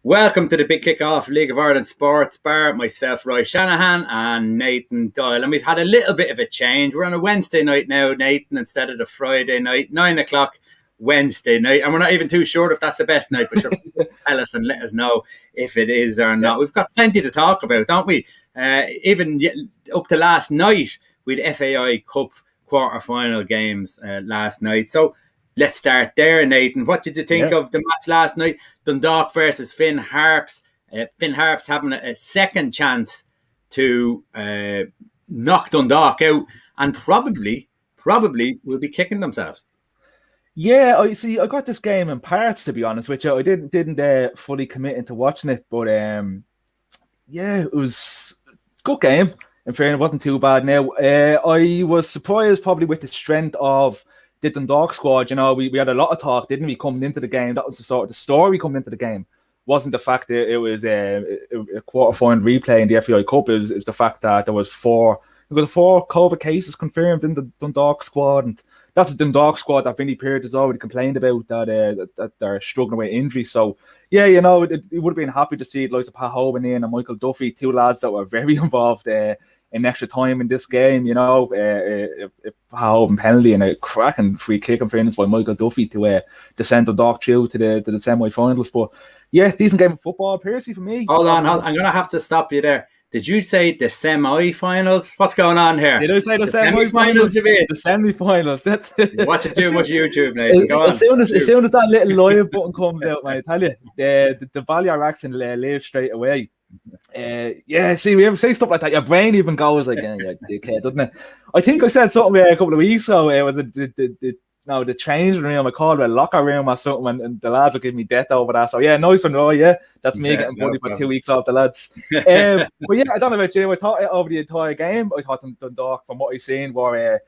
Welcome to the Big Kick-Off League of Ireland Sports Bar. Myself, Roy Shanahan, and Nathan Doyle. And we've had a little bit of a change. We're on a Wednesday night now, Nathan, instead of the Friday night. 9 o'clock Wednesday night. And we're not even too sure if that's the best night, but sure, tell us and let us know if it is or not. We've got plenty to talk about, don't we? Even up to last night, we had FAI Cup quarter-final games last night. So let's start there, Nathan. What did you think of the match last night? Dundalk versus Finn Harps. Finn Harps having a second chance to knock Dundalk out and probably will be kicking themselves. Yeah, I got this game in parts, to be honest with you. I didn't fully commit into watching it, but it was a good game. In fairness, it wasn't too bad. Now, I was surprised probably with the strength of the Dundalk squad. You know, we had a lot of talk, didn't we, coming into the game? That was the sort of the story coming into the game. Wasn't the fact that it was a quarter-final replay in the FAI Cup. It was the fact that there was four COVID cases confirmed in the Dundalk squad, and that's a Dundalk squad that Vinny Peart has already complained about that they're struggling with injury. So yeah, you know, it would have been happy to see Lois Pat Hoban in and Michael Duffy, two lads that were very involved in extra time in this game. You know, Pat Hoban penalty and a cracking free kick in fairness by Michael Duffy to send Dundalk through to the semi-finals. But yeah, decent game of football, Piercy, for me. Hold on. I'm going to have to stop you there. Did you say the semi-finals? What's going on here? Did I say the semi-finals? The semi-finals. That's watching too much YouTube, Nathan. Go on. As soon as that little live button comes out, mate, I tell you, the Balliar accent leaves straight away. See, we ever say stuff like that, your brain even goes like, yeah, dickhead, doesn't it? I think I said something a couple of weeks ago. It was the changing room. I called it a locker room or something, and the lads were giving me death over that. So yeah, nice one, Roy. Yeah, that's me getting bullied for 2 weeks off the lads. But yeah, I don't know about you. I thought over the entire game, I thought Dundalk, from what I've seen, were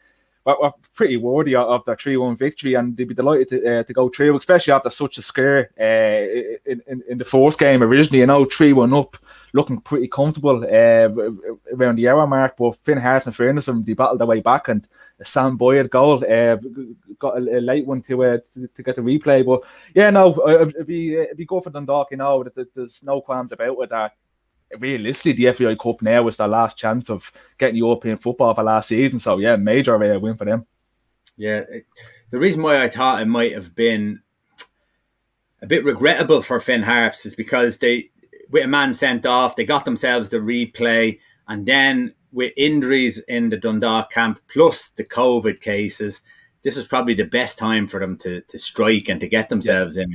pretty worthy of their 3-1 victory, and they'd be delighted to go through, especially after such a scare in the first game originally. You know, 3-1 up, looking pretty comfortable around the hour mark. But Finn Harps, in fairness, they battled their way back, and the Sam Boyd goal got a late one to get the replay. But yeah, no, it'd be good for Dundalk. You know, that there's no qualms about it. That realistically, the FAI Cup now was their last chance of getting European football for last season. So yeah, major win for them. Yeah, the reason why I thought it might have been a bit regrettable for Finn Harps is because they, with a man sent off, they got themselves the replay, and then with injuries in the Dundalk camp plus the COVID cases, this was probably the best time for them to strike and to get themselves in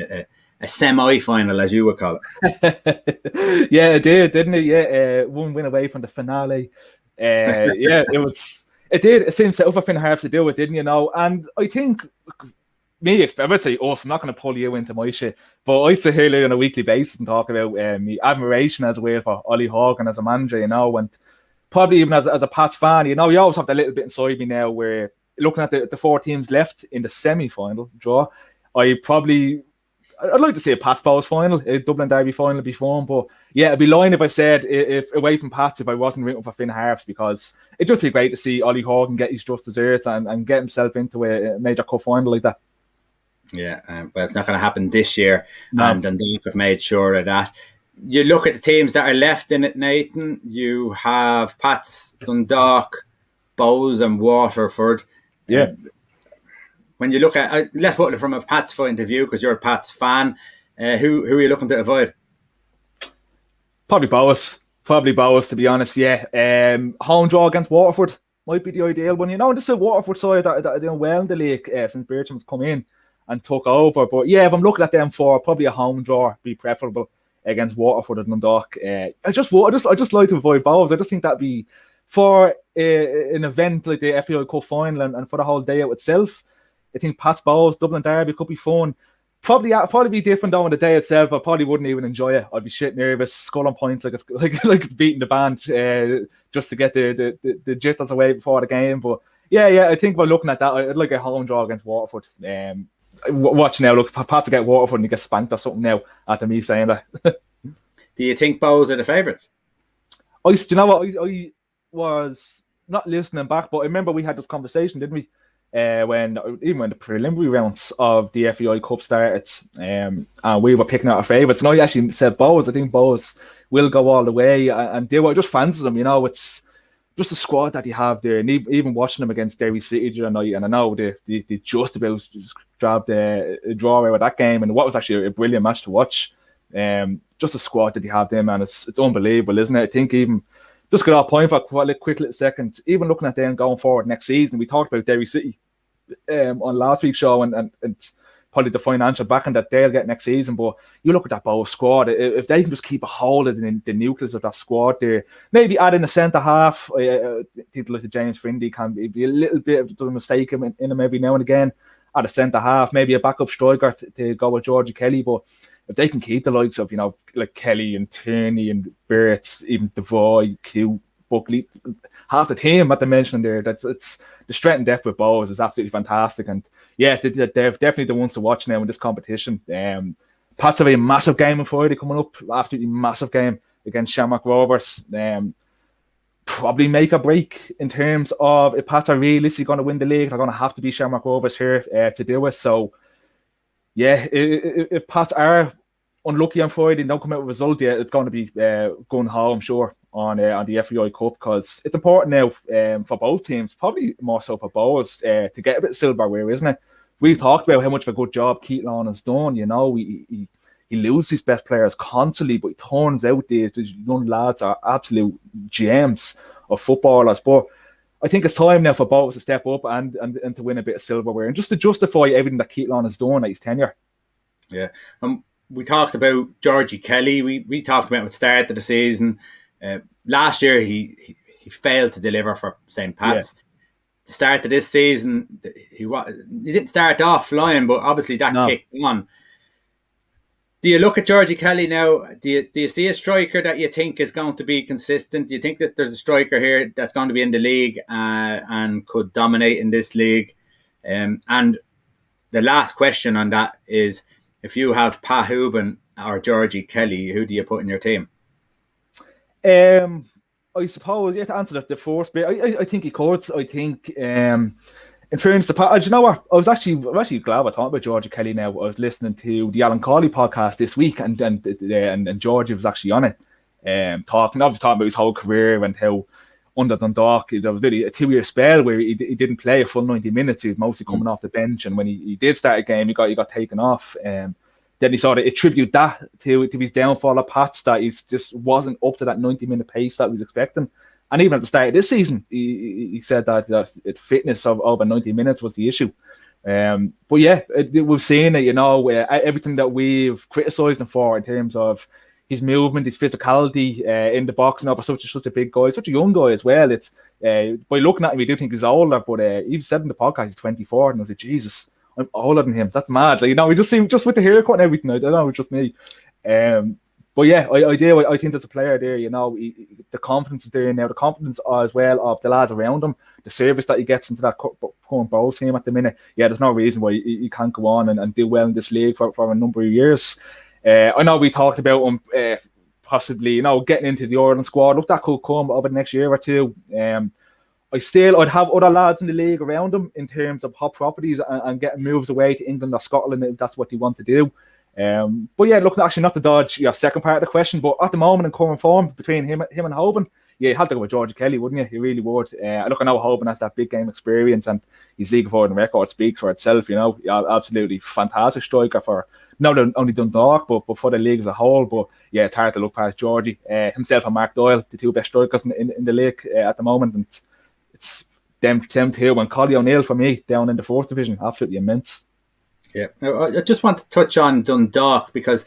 a semi-final, as you would call it. Yeah, it did, didn't it? Yeah, one win away from the finale. Yeah, it did. It seems set up for Finn Harps to do it, didn't you know? And I think I would say, I'm not going to pull you into my shit, but I sit here on a weekly basis and talk about my admiration as a way for Ollie Horgan as a manager, you know, and probably even as a Pats fan, you know, you always have that little bit inside me now where looking at the four teams left in the semi-final draw, I'd like to see a Pats Bowls final, a Dublin Derby final would be fun, but yeah, it'd be lying if I said if away from Pats if I wasn't rooting for Finn Harps, because it'd just be great to see Ollie Horgan get his just desserts and get himself into a major cup final like that. Yeah, but it's not going to happen this year, and Dundalk have made sure of that. You look at the teams that are left in it, Nathan. You have Pats, Dundalk, Bows and Waterford. Yeah. When you look at, let's put it from a Pats point of view, because you're a Pats fan, who are you looking to avoid? Probably Bows, to be honest, yeah. Home draw against Waterford might be the ideal one. You know, this is a Waterford side that are doing well in the league since Bertram's come in and took over. But yeah, if I'm looking at them for probably a home draw, be preferable against Waterford and Dundalk. I just like to avoid Bows. I just think that'd be for an event like the FAI Cup final and for the whole day out itself. I think Pats Bows, Dublin Derby could be fun. Probably be different though on the day itself. I probably wouldn't even enjoy it. I'd be shit nervous, scoring points like it's beating the band just to get the jitters away before the game. But yeah, I think by looking at that, I'd like a home draw against Waterford. Watch now, look, Pats get Waterford and you get spanked or something now after me saying that. Do you think Bows are the favourites? Do you know what? I was not listening back, but I remember we had this conversation, didn't we? when the preliminary rounds of the FAI Cup started, and we were picking out our favourites. And I actually said Bohs. I think Bohs will go all the way, and they were just fancy them. It's just a squad that you have there, and even watching them against Derry City the other night, and I know they just about grabbed a draw out of that game, and what was actually a brilliant match to watch. Just a squad that you have there, man. It's unbelievable, isn't it? I think even just got off point for a quick little second. Even looking at them going forward next season, we talked about Derry City on last week's show, and probably the financial backing that they'll get next season. But you look at that Bow squad, if they can just keep a hold of the nucleus of that squad there, maybe add in a centre half. People like James Findy can be a little bit of a mistake in him every now and again. Add a centre half, maybe a backup striker to go with Gorgie Kelly. But if they can keep the likes of, like Kelly and Tierney and Barrett, even Devoy, Q, Buckley, half the team that they mentioned there, it's the strength and depth with Bohs is absolutely fantastic. And yeah, they're definitely the ones to watch now in this competition. Pats have a massive game on Friday coming up, absolutely massive game against Shamrock Rovers. Probably make a break in terms of if Pats are realistically going to win the league, they're going to have to be Shamrock Rovers here to do it. So yeah, if Pats are unlucky on Friday and don't come out with a result yet, it's going to be going home, I'm sure, on the FAI Cup, because it's important now for both teams, probably more so for Bohs, to get a bit of silverware, isn't it? We've talked about how much of a good job Keatlon has done. He loses his best players constantly, but he turns out these young lads are absolute gems of footballers. But I think it's time now for Bohs to step up and to win a bit of silverware, and just to justify everything that Keatlon has done at his tenure. Yeah. We talked about Gorgie Kelly. We talked about him at the start of the season. Last year, he failed to deliver for St. Pat's. Yeah. The start of this season, he didn't start off flying, but obviously that kicked on. Do you look at Gorgie Kelly now? Do you see a striker that you think is going to be consistent? Do you think that there's a striker here that's going to be in the league and could dominate in this league? And the last question on that is, if you have Pat Hooban or Gorgie Kelly, who do you put in your team? I suppose, to answer the first bit, I think he could. I think, in fairness to Pat, you know what? I'm actually glad I talked about Gorgie Kelly now. I was listening to the Alan Cawley podcast this week, and Georgie was actually on it, talking about his whole career and how under Dundalk, there was really a 2-year spell where he didn't play a full 90 minutes. He was mostly coming off the bench, and when he did start a game, he got taken off. Then he sort of attribute that to his downfall at Pats, that he just wasn't up to that 90-minute pace that he was expecting. And even at the start of this season, he said that fitness of over 90 minutes was the issue. But yeah, we've seen it, everything that we've criticised him for in terms of his movement, his physicality in the box, for such a big guy, such a young guy as well. It's by looking at him, we do think he's older, but he said in the podcast he's 24, and I was like, Jesus, I'm older than him. That's mad. We just see him just with the haircut and everything. I don't know, it's just me. But yeah, I do. I think there's a player there. The confidence is there now. The confidence as well of the lads around him. The service that he gets into that current Bohs team at the minute. Yeah, there's no reason why he can't go on and do well in this league for a number of years. I know we talked about him possibly, getting into the Ireland squad. Look, that could come over the next year or two. I'd have other lads in the league around him in terms of hot properties and getting moves away to England or Scotland if that's what they want to do. But yeah, look, actually not to dodge your second part of the question, but at the moment in current form between him and Hoban, yeah, you had to go with Gorgie Kelly, wouldn't you? You really would. I know Hoban has that big game experience, and his league forward record speaks for itself. Absolutely fantastic striker for not only Dundalk but for the league as a whole. But yeah, it's hard to look past Gorgie. Himself and Mark Doyle, the two best strikers in the league at the moment, and it's them two and Collie O'Neill for me down in the 4th division, absolutely immense. Yeah, now, I just want to touch on Dundalk because,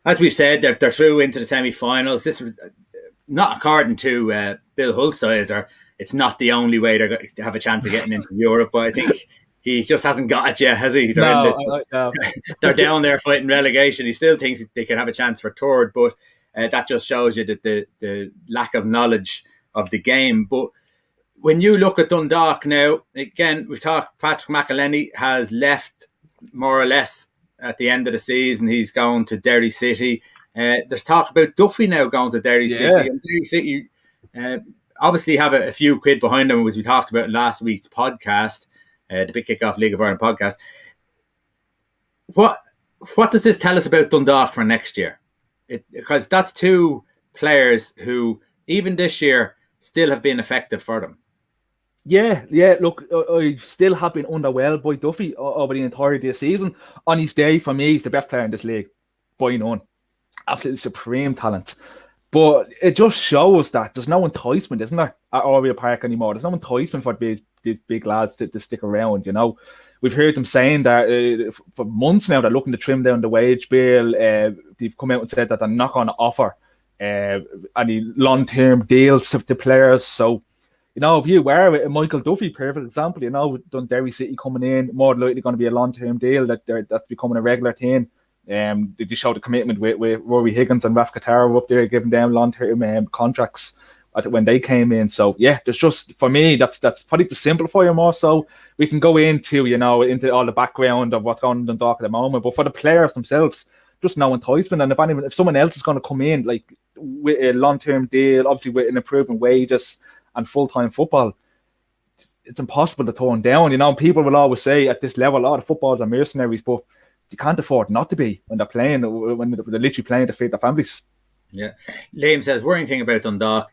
as we've said, they're through into the semi-finals. This was not according to Bill Hulsizer. It's not the only way they're going to have a chance of getting into Europe, but I think he just hasn't got it yet, has he? No. They're down there fighting relegation. He still thinks they can have a chance for third, but that just shows you that the lack of knowledge of the game. But when you look at Dundalk now, again, we've talked, Patrick McElhenney has left more or less at the end of the season. He's going to Derry City. There's talk about Duffy now going to Derry City. And Derry City obviously have a few quid behind them, as we talked about in last week's podcast. the Big Kickoff League of Ireland podcast. What does this tell us about Dundalk for next year? Because that's two players who, even this year, still have been effective for them. Yeah. Look, I still have been underwhelmed by Duffy over the entirety of the season. On his day, for me, he's the best player in this league, by none. Absolutely supreme talent. But it just shows that there's no enticement, isn't there, at Oriel Park anymore? There's no enticement for these big lads to stick around, you know. We've heard them saying that for months now they're looking to trim down the wage bill. They've come out and said that they're not going to offer any long-term deals to players. So, you know, if you were Michael Duffy, perfect example, you know, Dundee City coming in, more likely going to be a long-term deal that's becoming a regular thing. They showed the commitment with Rory Higgins and Raf Qatar up there, giving them long-term contracts when they came in. So yeah, there's just, for me, that's probably to simplify it more, so we can go into all the background of what's going on in Dundalk at the moment. But for the players themselves, just no enticement. And if someone else is going to come in like with a long-term deal, obviously with an improvement wages and full-time football, it's impossible to turn down. You know, people will always say at this level, a lot of footballers are mercenaries, but you can't afford not to be when they're playing, when they're literally playing to feed their families. Yeah. Liam says, worrying thing about Dundalk,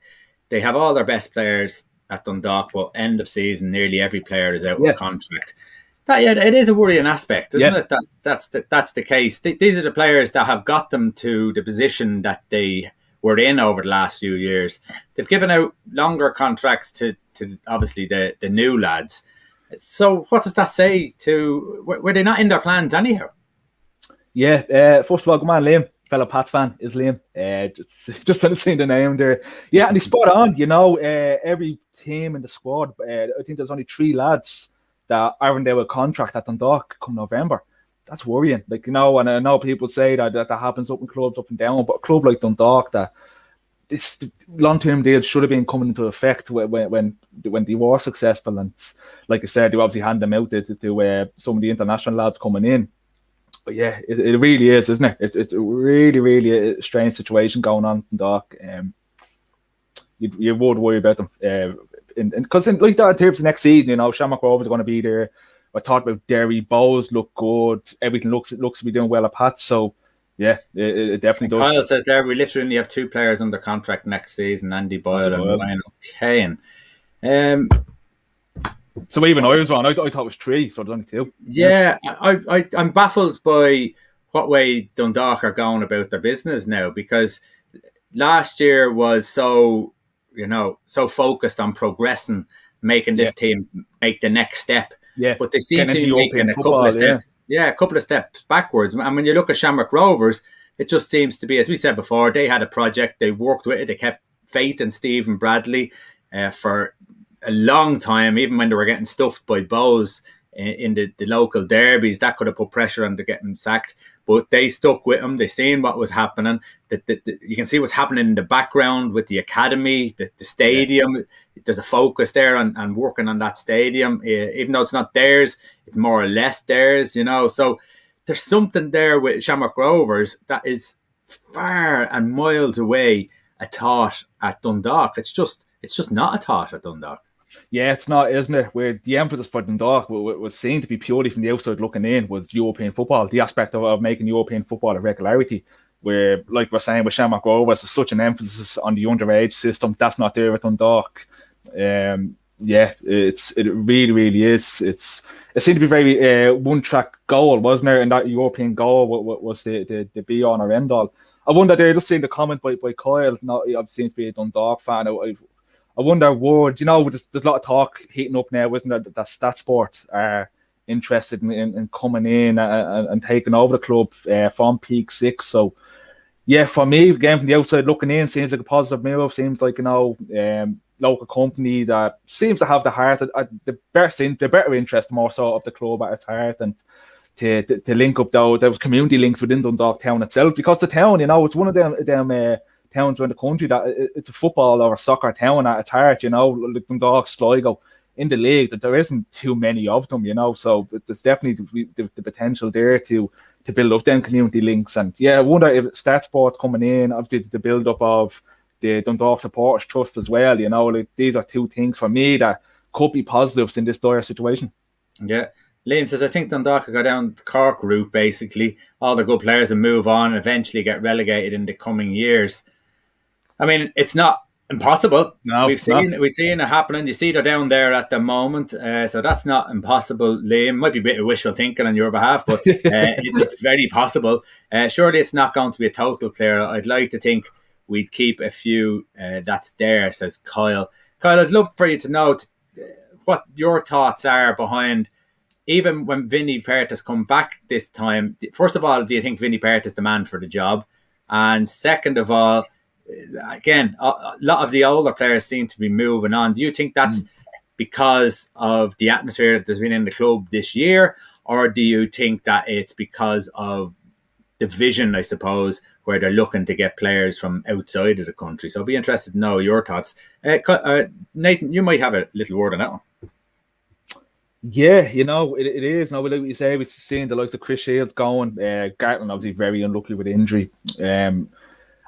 they have all their best players at Dundalk, but end of season, nearly every player is out of contract. It is a worrying aspect, isn't it? That's the case. These are the players that have got them to the position that they were in over the last few years. They've given out longer contracts to obviously the new lads. So what does that say to, were they not in their plans anyhow? Yeah, first of all, good man, Liam. Fellow Pats fan is Liam. Just seeing the name there. Yeah, and he's spot on. You know, every team in the squad, I think there's only 3 lads that aren't there with contract at Dundalk come November. That's worrying. Like, you know, and I know people say that happens up in clubs up and down, but a club like Dundalk, that this long-term deal should have been coming into effect when they were successful. And like I said, they obviously hand them out to some of the international lads coming in. But yeah, it really is, isn't it? It's really, really a strange situation going on in Dundalk. You would worry about them. Because like that, in terms of next season, you know, Shamrock Rovers are going to be there. I talked about Derry, Bowes look good. Everything looks to be doing well at Pats. So yeah, it definitely does. Kyle says there we literally only have 2 players under contract next season: Andy Boyle and Ryan O'Kane. So even I was wrong. I thought it was 3, so there's only 2. Yeah, I'm baffled by what way Dundalk are going about their business now, because last year was so focused on progressing, making this team make the next step. Yeah, but they seem to be making a couple of steps. Yeah, a couple of steps backwards. And when you look at Shamrock Rovers, it just seems to be, as we said before, they had a project, they worked with it, they kept faith in Stephen Bradley for a long time, even when they were getting stuffed by Bowes in the local derbies. That could have put pressure on to getting sacked, but they stuck with him. They seen what was happening. You can see what's happening in the background with the academy, the stadium. Yeah. There's a focus there on working on that stadium, even though it's not theirs, it's more or less theirs, you know. So there's something there with Shamrock Rovers that is far and miles away a thought at Dundalk. It's just not a thought at Dundalk. Yeah, it's not, isn't it? Where the emphasis for Dundalk was seen to be purely from the outside looking in was European football, the aspect of making European football a regularity. Where, like we're saying with Shamrock Rovers, there's such an emphasis on the underage system. That's not there at Dundalk. It really, really is. It seemed to be very one-track goal, wasn't there? And that European goal was the be-all or end-all. I wonder there, just seeing the comment by Kyle, I've seen to be a Dundalk fan. I wonder, there's a lot of talk heating up now, isn't there, that StatSport are interested in coming in and taking over the club from Peak 6. So, yeah, for me, again, from the outside looking in, seems like a positive move. Seems like, local company that seems to have the heart, the better interest more so of the club at its heart, and to link up those community links within Dundalk town itself. Because the town, it's one of them towns around the country that it's a football or a soccer town at its heart, like Dundalk, Sligo in the league, that there isn't too many of them, so there's definitely the potential there to build up them community links. And yeah, I wonder if StatSport's coming in, obviously the build up of the Dundalk Supporters Trust as well, like these are 2 things for me that could be positives in this dire situation. Yeah. Liam says, I think Dundalk will go down the Cork route, basically. All the good players will move on and eventually get relegated in the coming years. I mean, it's not impossible. No, We've no. seen it happening. You see they're down there at the moment, so that's not impossible. Liam, might be a bit of wishful thinking on your behalf, but it's very possible. Surely it's not going to be a total clear. I'd like to think we'd keep a few that's there, says Kyle. Kyle, I'd love for you to know what your thoughts are behind, even when Vinny Perth come back this time. First of all, do you think Vinny Perth is the man for the job? And second of all, again, a lot of the older players seem to be moving on. Do you think that's because of the atmosphere that there's been in the club this year, or do you think that it's because of the vision, I suppose, where they're looking to get players from outside of the country? So I'll be interested to know your thoughts. Nathan, you might have a little word on that one. Yeah, it is. Now, like you say, we've seen the likes of Chris Shields going. Gartland obviously very unlucky with injury. And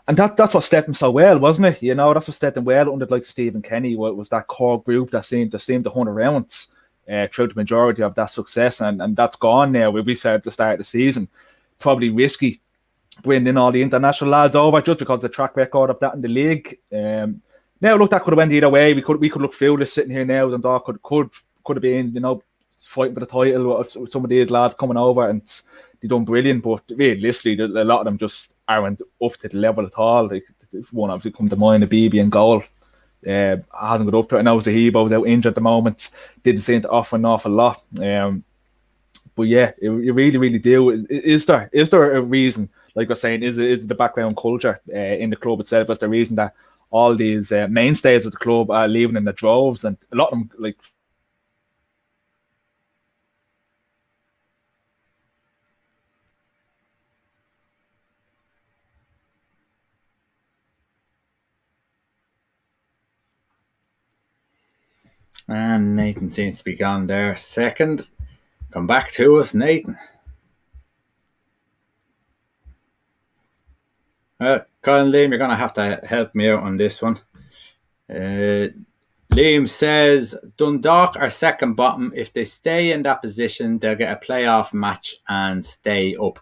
that's what stepped him so well, wasn't it? That's what stepped him well under the likes of Stephen Kenny. Was that core group that seemed to hunt around throughout the majority of that success, and that's gone now. We said at the start of the season, probably risky bringing in all the international lads over just because of the track record of that in the league. Now, look, that could have went either way. We could look foolish sitting here now. And that could have been, fighting for the title with some of these lads coming over, and they done brilliant. But realistically, a lot of them just aren't up to the level at all. Like, one obviously come to mind, a BB and goal. Hasn't got up to it. I know Zahibo was out injured at the moment. Didn't seem to offer an awful lot. But yeah, you really, really do. Is there a reason? Like we're saying, is the background culture in the club itself? Is the reason that all these mainstays of the club are leaving in the droves, and a lot of them like. And Nathan seems to be gone there. Second, come back to us, Nathan. Kyle and Liam, you're going to have to help me out on this one. Liam says Dundalk are second bottom. If they stay in that position, they'll get a playoff match and stay up.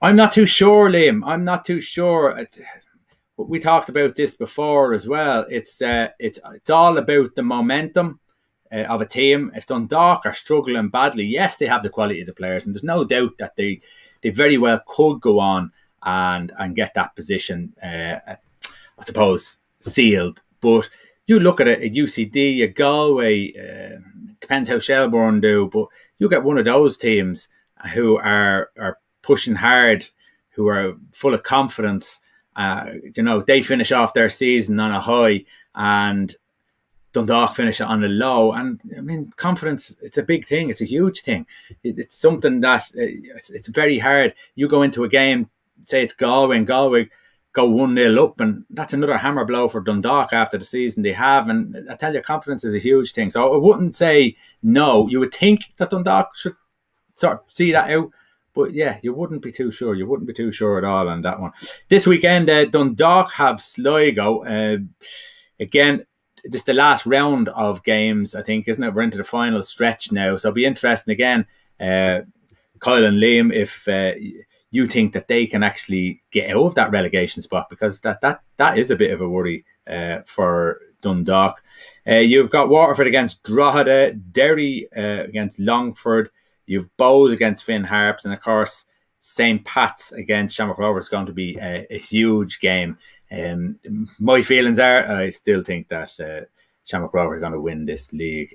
I'm not too sure, Liam. I'm not too sure. We talked about this before as well. It's all about the momentum of a team. If Dundalk are struggling badly, yes, they have the quality of the players, and there's no doubt that they very well could go on and get that position, I suppose, sealed. But you look at it, a UCD, a Galway, depends how Shelbourne do, but you get one of those teams who are pushing hard, who are full of confidence. They finish off their season on a high, and Dundalk finish it on a low. And I mean, confidence, it's a big thing. It's a huge thing. It's something that it's very hard. You go into a game, say it's Galway, and Galway go 1-0 up, and that's another hammer blow for Dundalk after the season they have. And I tell you, confidence is a huge thing. So I wouldn't say no. You would think that Dundalk should sort of see that out. But yeah, you wouldn't be too sure. You wouldn't be too sure at all on that one. This weekend, Dundalk have Sligo. Again, this is the last round of games, I think, isn't it? We're into the final stretch now. So it'll be interesting again, Kyle and Liam, if you think that they can actually get out of that relegation spot, because that is a bit of a worry for Dundalk. You've got Waterford against Drogheda, Derry against Longford. You've Bows against Finn Harps, and of course St. Pat's against Shamrock Rovers is going to be a huge game. My feelings are, I still think that Shamrock Rovers are going to win this league.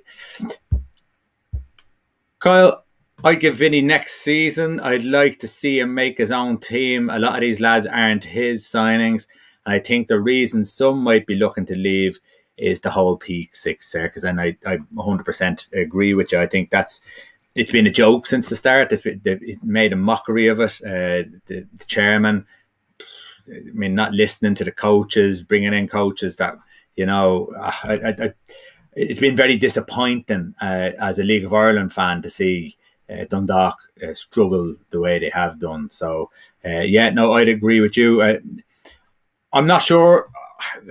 Kyle, I give Vinny next season. I'd like to see him make his own team. A lot of these lads aren't his signings, and I think the reason some might be looking to leave is the whole Peak Six circus, and I 100% agree with you. I think it's been a joke since the start. It made a mockery of it. The chairman, I mean, not listening to the coaches, bringing in coaches that, it's been very disappointing as a League of Ireland fan to see Dundalk struggle the way they have done. So, I'd agree with you. I'm not sure.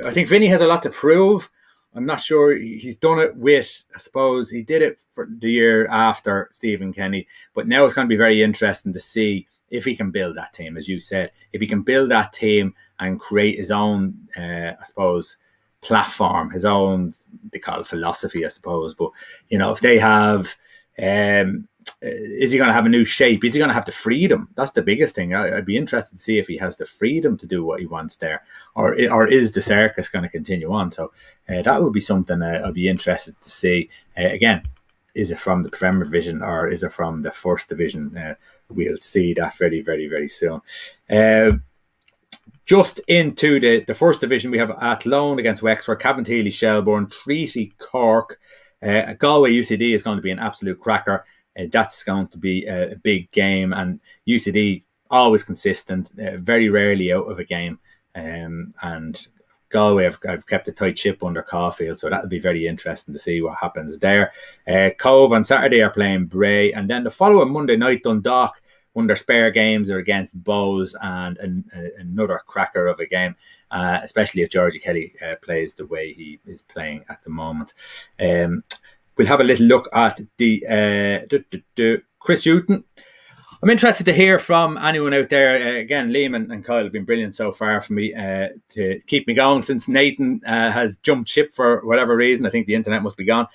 I think Vinny has a lot to prove. I'm not sure he's done it with, I suppose he did it for the year after Stephen Kenny, but now it's going to be very interesting to see if he can build that team, as you said, if he can build that team and create his own, I suppose, platform, his own, they call it philosophy, I suppose. But, if they have, is he going to have a new shape? Is he going to have the freedom? That's the biggest thing. I'd be interested to see if he has the freedom to do what he wants there, or is the circus going to continue on? So that would be something I'd be interested to see. Again, is it from the Premier Division or is it from the First Division? We'll see that very, very, very soon. Just into the First Division, we have Athlone against Wexford, Cabinteely, Shelbourne, Treaty, Cork. Galway UCD is going to be an absolute cracker. That's going to be a big game, and UCD always consistent, very rarely out of a game. And Galway have kept a tight ship under Caulfield, so that'll be very interesting to see what happens there. Cove on Saturday are playing Bray, and then the following Monday night, Dundalk, one of their spare games are against Bows, and another cracker of a game, especially if Gorgie Kelly plays the way he is playing at the moment. We'll have a little look at the Chris Hewton. I'm interested to hear from anyone out there. Again, Liam and Kyle have been brilliant so far for me to keep me going since Nathan has jumped ship for whatever reason. I think the internet must be gone.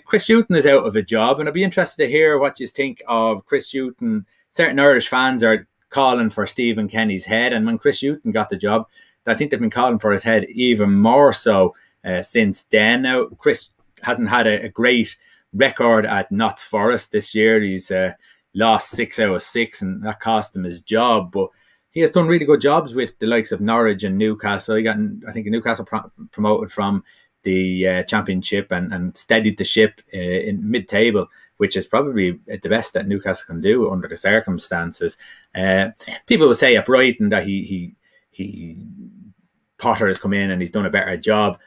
Chris Hewton is out of a job, and I'd be interested to hear what you think of Chris Hewton. Certain Irish fans are calling for Stephen Kenny's head, and when Chris Hewton got the job, I think they've been calling for his head even more so since then. Now, Chris hasn't had a great record at Notts Forest this year. He's lost 6 out of 6, and that cost him his job. But he has done really good jobs with the likes of Norwich and Newcastle. I think Newcastle promoted from the Championship and steadied the ship in mid-table, which is probably the best that Newcastle can do under the circumstances. People will say at Brighton that he Potter has come in and he's done a better job.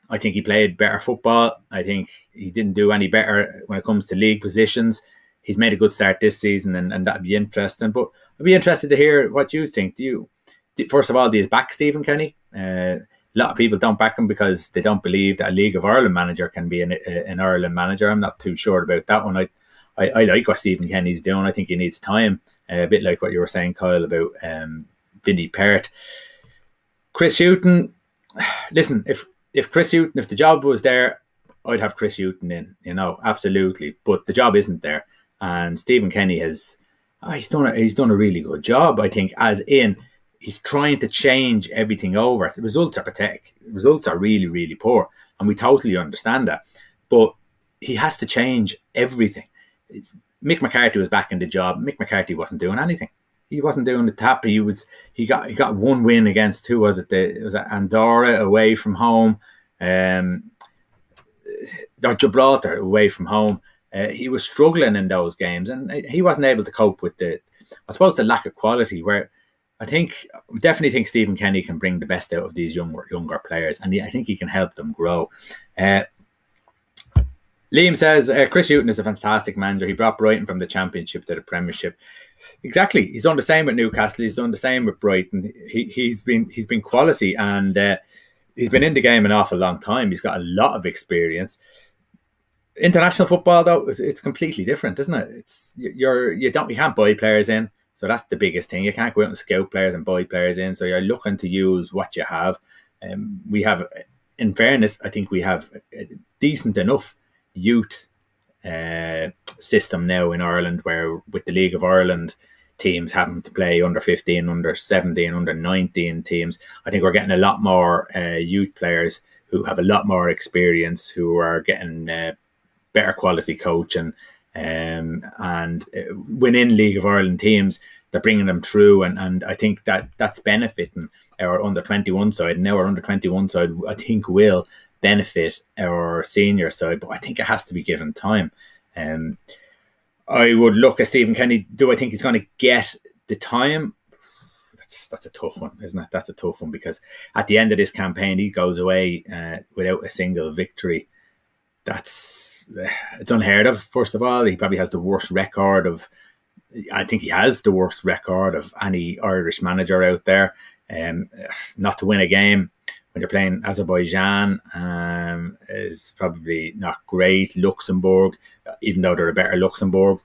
I think he played better football. I think he didn't do any better when it comes to league positions. He's made a good start this season, and that'd be interesting. But I'd be interested to hear what you think. First of all, do you back Stephen Kenny? A lot of people don't back him because they don't believe that a League of Ireland manager can be an Ireland manager. I'm not too sure about that one. I like what Stephen Kenny's doing. I think he needs time, a bit like what you were saying, Kyle, about Vinnie Perrott. Chris Hewton, listen, if Chris Hewton, if the job was there, I'd have Chris Hewton in, absolutely. But the job isn't there, and Stephen Kenny he's done a really good job. I think, as in, he's trying to change everything over. The results are pathetic. The results are really, really poor, and we totally understand that. But he has to change everything. Mick McCarthy was back in the job. Mick McCarthy wasn't doing anything. He wasn't doing the tap. He got one win against, who was it? It was Andorra away from home, or Gibraltar away from home. He was struggling in those games, and he wasn't able to cope with the lack of quality. Where I definitely think Stephen Kenny can bring the best out of these younger players, and I think he can help them grow. Liam says Chris Hewton is a fantastic manager. He brought Brighton from the Championship to the Premiership. Exactly, he's done the same with Newcastle. He's done the same with Brighton. He's been quality, and he's been in the game an awful long time. He's got a lot of experience. International football, though, it's completely different, isn't it? You can't buy players in, so that's the biggest thing. You can't go out and scout players and buy players in. So you're looking to use what you have. We have, in fairness, I think we have a decent enough youth system now in Ireland, where with the League of Ireland teams having to play under 15, under 17, under 19 teams, I think we're getting a lot more youth players who have a lot more experience, who are getting better quality coaching, and within League of Ireland teams, they're bringing them through, and I think that's benefiting our under 21 side. And now our under 21 side, I think, will benefit our senior side, but I think it has to be given time. I would look at Stephen Kenny. Do I think he's going to get the time? That's a tough one, isn't it? That's a tough one, because at the end of this campaign, he goes away without a single victory. It's unheard of. First of all, he probably has the worst record of. I think he has the worst record of any Irish manager out there. Not to win a game when you're playing Azerbaijan, is probably not great. Luxembourg, even though they're a better Luxembourg,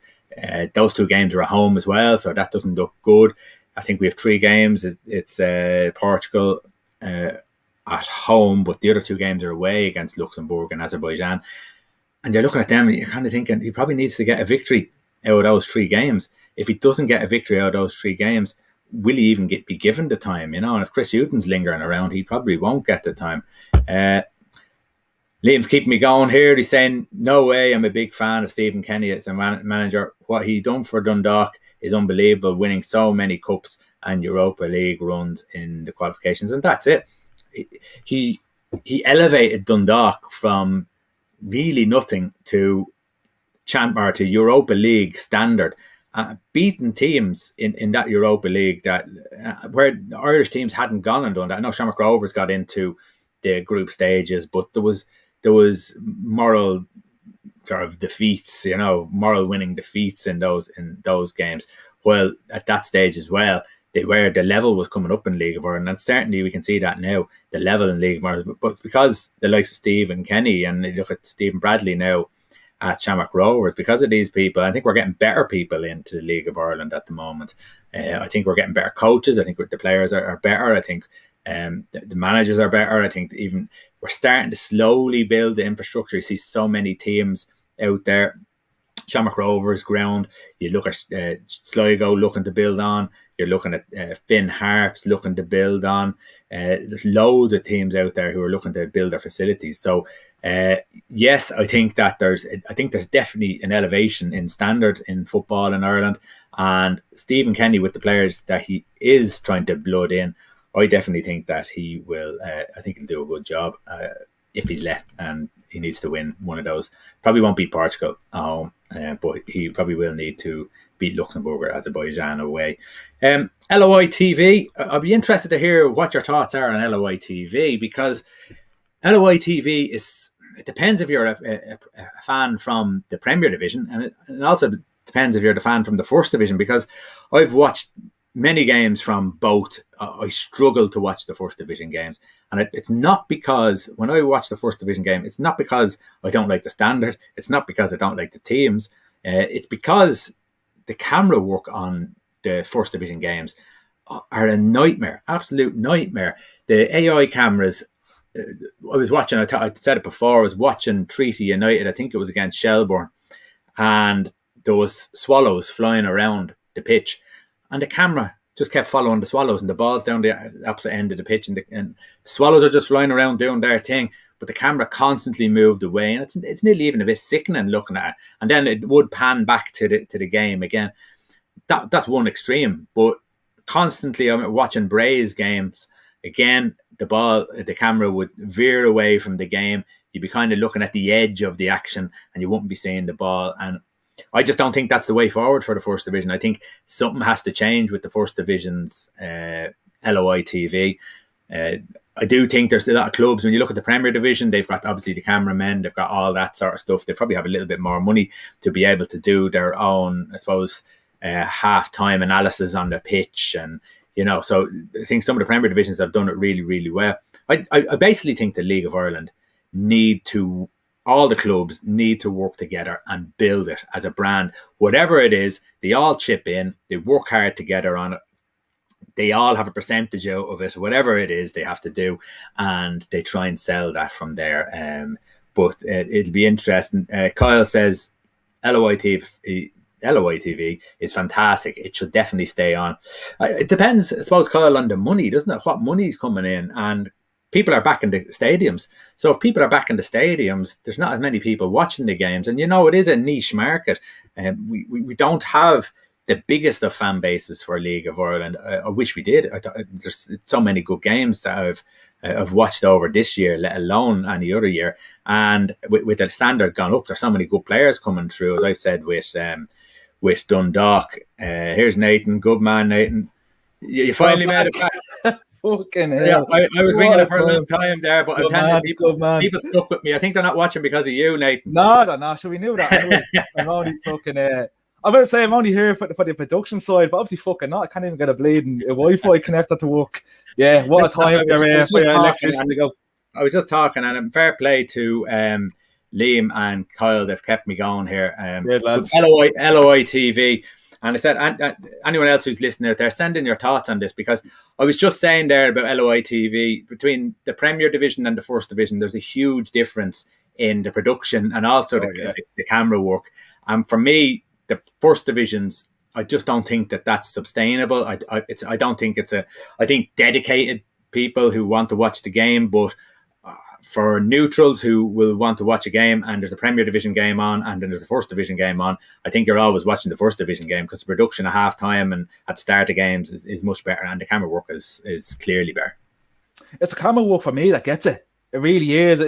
those 2 games are at home as well, so that doesn't look good. I think we have 3 games. It's Portugal at home, but the other 2 games are away against Luxembourg and Azerbaijan. And you're looking at them and you're kind of thinking he probably needs to get a victory out of those 3 games. If he doesn't get a victory out of those 3 games, will he even be given the time? You know, and if Chris Hughton's lingering around, he probably won't get the time. Liam's keeping me going here. He's saying, no way, I'm a big fan of Stephen Kenny as a manager. What he done for Dundalk is unbelievable, winning so many cups and Europa League runs in the qualifications. And that's it. He elevated Dundalk from really nothing to to Europa League standard, beating teams in that Europa League that where Irish teams hadn't gone and done that. I know Shamrock Rovers got into the group stages, but there was moral sort of defeats, you know, moral winning defeats in those games. Well, at that stage as well, the level was coming up in League of Ireland, and certainly we can see that now, the level in League of Ireland. But it's because the likes of Stephen Kenny, and you look at Stephen Bradley now at Shamrock Rovers, because of these people, I think we're getting better people into the League of Ireland at the moment. I think we're getting better coaches. I think the players are better. I think the managers are better. I think even we're starting to slowly build the infrastructure. You see so many teams out there. Shamrock Rovers ground. You look at Sligo looking to build on. You're looking at Finn Harps looking to build on. There's loads of teams out there who are looking to build their facilities. So yes, I think there's definitely an elevation in standard in football in Ireland. And Stephen Kenny, with the players that he is trying to blood in, I definitely think that he will. I think he'll do a good job if he's left, and he needs to win one of those. Probably won't beat Portugal at home, but he probably will need to beat Luxembourg or Azerbaijan away. LOITV, I'll be interested to hear what your thoughts are on LOITV, because LOITV it depends if you're a fan from the Premier Division, and it also depends if you're the fan from the First Division, because I've watched many games from both. I struggle to watch the First Division games, and it's not because when I watch the First Division game, it's not because I don't like the standard, it's not because I don't like the teams, it's because the camera work on the First Division games are a nightmare, absolute nightmare. The AI cameras, I was watching, I said it before, I was watching Treaty United, I think it was against Shelbourne, and there was swallows flying around the pitch, and the camera just kept following the swallows, and the ball's down the opposite end of the pitch, and the swallows are just flying around doing their thing, but the camera constantly moved away, and it's nearly even a bit sickening looking at it. And then it would pan back to the game again. That's one extreme, but constantly I'm watching Bray's games. Again, the camera would veer away from the game. You'd be kind of looking at the edge of the action, and you wouldn't be seeing the ball. And I just don't think that's the way forward for the First Division. I think something has to change with the First Division's LOITV. I do think there's a lot of clubs, when you look at the Premier Division, they've got obviously the cameramen, they've got all that sort of stuff. They probably have a little bit more money to be able to do their own, I suppose, half-time analysis on the pitch. And, you know, so I think some of the Premier Divisions have done it really, really well. I basically think the League of Ireland all the clubs need to work together and build it as a brand. Whatever it is, they all chip in, they work hard together on it. They all have a percentage out of it, whatever it is they have to do, and they try and sell that from there. But it'll be interesting. Kyle says LOITV is fantastic. It should definitely stay on. It depends, I suppose, Kyle, on the money, doesn't it? What money's coming in, and people are back in the stadiums. So if people are back in the stadiums, there's not as many people watching the games. And, you know, it is a niche market. We don't have the biggest of fan bases for League of Ireland. I wish we did. There's so many good games that I've watched over this year, let alone any other year. And with the standard gone up, there's so many good players coming through, as I've said with Dundalk. Here's Nathan. Good man, Nathan. You finally made it back. Fucking hell. Yeah, I was ringing it for a long time there, but I'm telling you, people stuck with me. I think they're not watching because of you, Nathan. No, so we knew that. I'm only fucking I'm about to say I'm only here for the production side, but obviously fucking not. I can't even get a bleeding Wi-Fi connector to work. Yeah, what a time for your electricity to go. I was just talking, and fair play to Liam and Kyle. They've kept me going here. Great lads. LOITV. And I said, anyone else who's listening out there, send in your thoughts on this, because I was just saying there about LOITV, between the Premier Division and the First Division, there's a huge difference in the production and also the camera work. And for me, the First Divisions, I just don't think that's sustainable. I don't think I think dedicated people who want to watch the game, but for neutrals who will want to watch a game and there's a Premier Division game on and then there's a First Division game on, I think you're always watching the First Division game, because the production at half time and at the start of games is much better, and the camera work is clearly better. It's a camera work for me that gets it. It really is.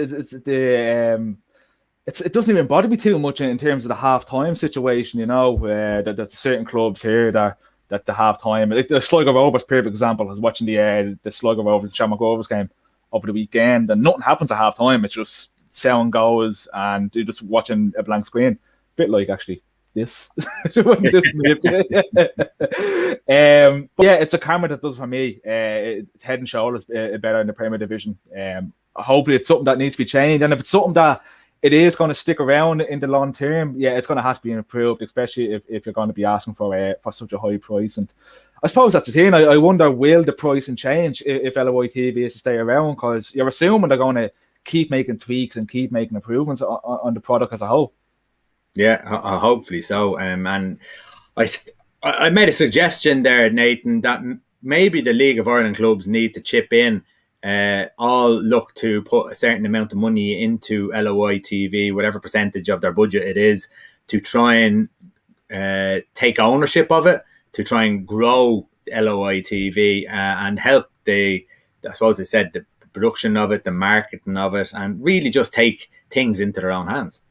It doesn't even bother me too much in terms of the half time situation, that certain clubs here that the half time, like the Sligo Rovers, perfect example. I was watching the Sligo Rovers, Shamrock Rovers game over the weekend, and nothing happens at half time. It's just sound goes and you're just watching a blank screen. A bit like actually this. But yeah, it's a camera that does for me. It's head and shoulders better in the Premier Division. Hopefully it's something that needs to be changed, and if it's something that it is going to stick around in the long term, yeah, it's going to have to be improved, especially if you're going to be asking for such a high price. And I suppose that's the thing. I wonder, will the pricing change if LOITV is to stay around? Because you're assuming they're going to keep making tweaks and keep making improvements on the product as a whole. Yeah, hopefully so. And I made a suggestion there, Nathan, that maybe the League of Ireland clubs need to chip in. All look to put a certain amount of money into LOITV, whatever percentage of their budget it is, to try and take ownership of it, to try and grow LOITV and help the production of it, the marketing of it, and really just take things into their own hands.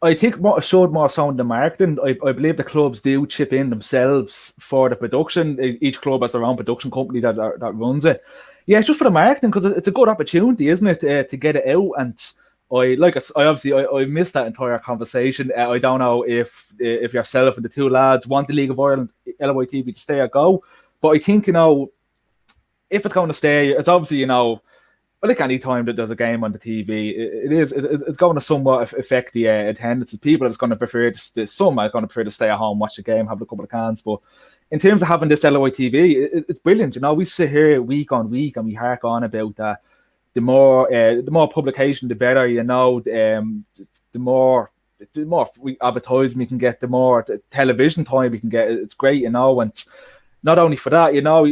I think what showed more so in the marketing, I believe the clubs do chip in themselves for the production. Each club has their own production company that runs it. Yeah, it's just for the marketing, because it's a good opportunity, isn't it, to get it out? And I missed that entire conversation. I don't know if yourself and the two lads want the League of Ireland LOITV to stay or go, but I think if it's going to stay, it's obviously like any time that there's a game on the TV, it's going to somewhat affect the attendance. People are just going to prefer some are going to prefer to stay at home, watch the game, have a couple of cans. But in terms of having this LOITV, it's brilliant. We sit here week on week and we hark on about that. The more publication, the better. The more advertising we can get, the more television time we can get. It's great, and not only for that, now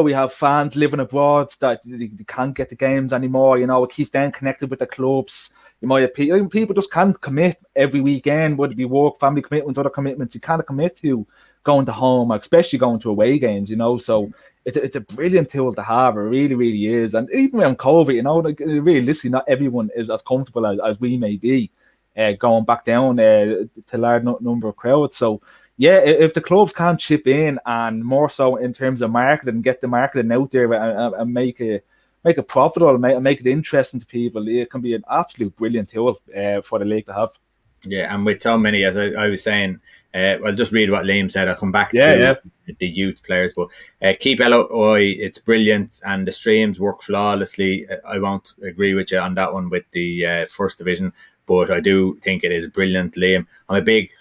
we have fans living abroad that they can't get the games anymore. It keeps them connected with the clubs. People just can't commit every weekend, whether it be work, family commitments, other commitments. You can't commit to going to home, especially going to away games. So it's a brilliant tool to have. It really, really is. And even around COVID, realistically, not everyone is as comfortable as we may be going back down to a large number of crowds. So yeah, if the clubs can't chip in, and more so in terms of marketing, get the marketing out there and make it profitable, make it interesting to people, it can be an absolute brilliant tool for the league to have. Yeah, and with so many, as I was saying, I'll just read what Liam said. I'll come back to the youth players, but keep LOI, it's brilliant, and the streams work flawlessly. I won't agree with you on that one with the First Division, but I do think it is brilliant, Liam. I'm a big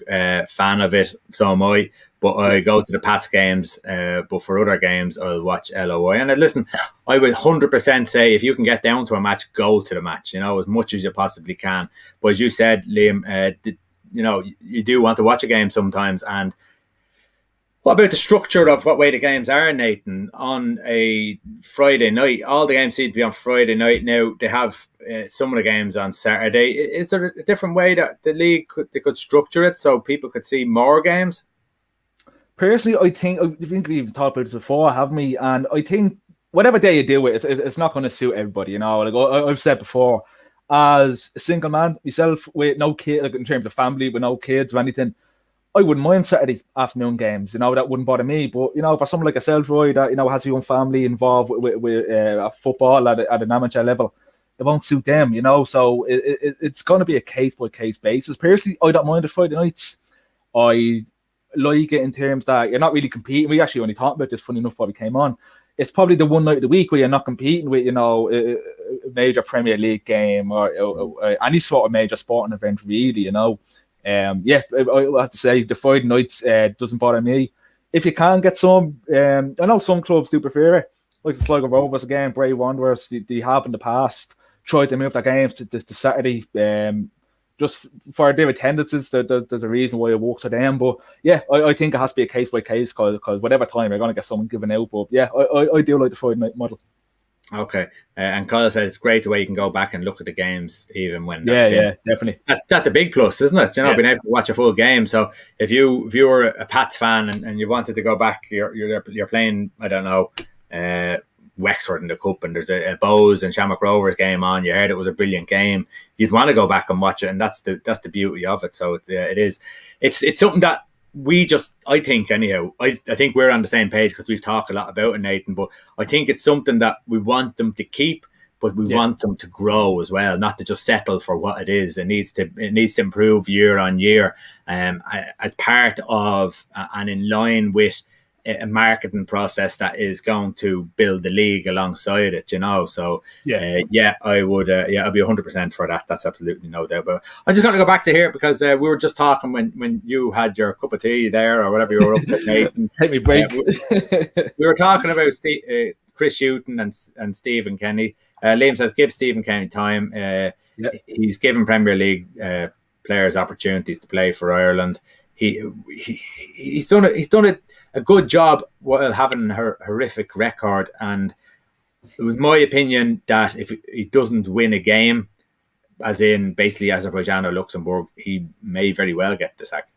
fan of it, so am I. But I go to the Pats games, but for other games, I'll watch LOI. And listen, I would 100% say if you can get down to a match, go to the match, as much as you possibly can. But as you said, Liam, you do want to watch a game sometimes. And what about the structure of what way the games are, Nathan? On a Friday night, all the games seem to be on Friday night now. They have some of the games on Saturday. Is there a different way that the league could structure it so people could see more games? Personally, I think we've talked about this before, haven't we? And I think whatever day you do it, it's not going to suit everybody. Like I've said before, as a single man myself with no kid, like in terms of family with no kids or anything, I wouldn't mind Saturday afternoon games. That wouldn't bother me. But for someone like yourself, Roy, that has a young family involved with football at an amateur level, it won't suit them. So it's going to be a case by case basis. Personally, I don't mind the Friday nights. I like it in terms that you're not really competing. We actually only talked about this, funny enough, before we came on. It's probably the one night of the week where you're not competing with, a major Premier League game or any sort of major sporting event, really, I have to say the Friday nights doesn't bother me. If you can get some, I know some clubs do prefer it, like the Sligo Rovers again, Bray Wanderers, they have in the past tried to move their games to Saturday. Just for their attendances, there's a reason why it works for them. But yeah, I think it has to be a case by case because whatever time you're going to get someone given out. But yeah, I do like the Friday night model. Okay, and Kyle said it's great the way you can go back and look at the games even when they're yeah, definitely. That's a big plus, isn't it? Being able to watch a full game. So if you were a Pats fan and you wanted to go back, you're playing, I don't know, Wexford in the Cup, and there's a Bows and Shamrock Rovers game on. You heard it was a brilliant game. You'd want to go back and watch it, and that's the beauty of it. So it is. It's something that I think anyhow. I think we're on the same page because we've talked a lot about it, Nathan. But I think it's something that we want them to keep, but we want them to grow as well, not to just settle for what it is. It needs to improve year on year, as part of and in line with a marketing process that is going to build the league alongside it, So I would, I'd be 100% for that. That's absolutely no doubt. But I'm just going to go back to here because we were just talking when you had your cup of tea there or whatever you were up to, Nathan. Take me break. We were talking about Chris Hughton and Stephen Kenny. Liam says give Stephen Kenny time. He's given Premier League players opportunities to play for Ireland. He's done it. A good job while having a horrific record, and it was my opinion that if he doesn't win a game, as in basically Azerbaijan or Luxembourg, he may very well get the sack.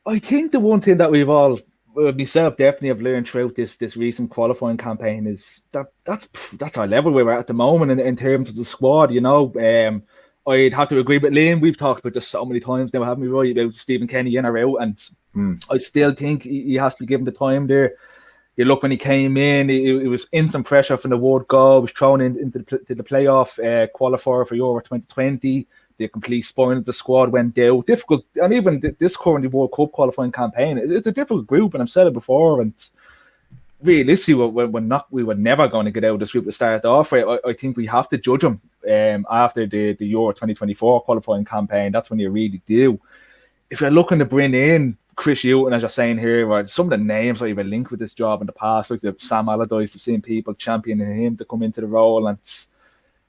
I think the one thing that we've all, myself definitely have learned throughout this recent qualifying campaign is that's our level we're at the moment in terms of the squad. I'd have to agree with Liam. We've talked about this so many times now, haven't we, right, about Stephen Kenny in or out, and I still think he has to be given the time there. You look when he came in, it was instant pressure from the word go. He was thrown into the playoff qualifier for Euro 2020. The complete spine of the squad went down. Difficult, and even this current World Cup qualifying campaign, it's a difficult group, and I've said it before, and realistically, we were never going to get out of this group to start off with. I think we have to judge them after the Euro 2024 qualifying campaign. That's when you really do. If you're looking to bring in Chris Hughton, as you're saying here, or some of the names that you've been linked with this job in the past, like Sam Allardyce, I've seen people championing him to come into the role, and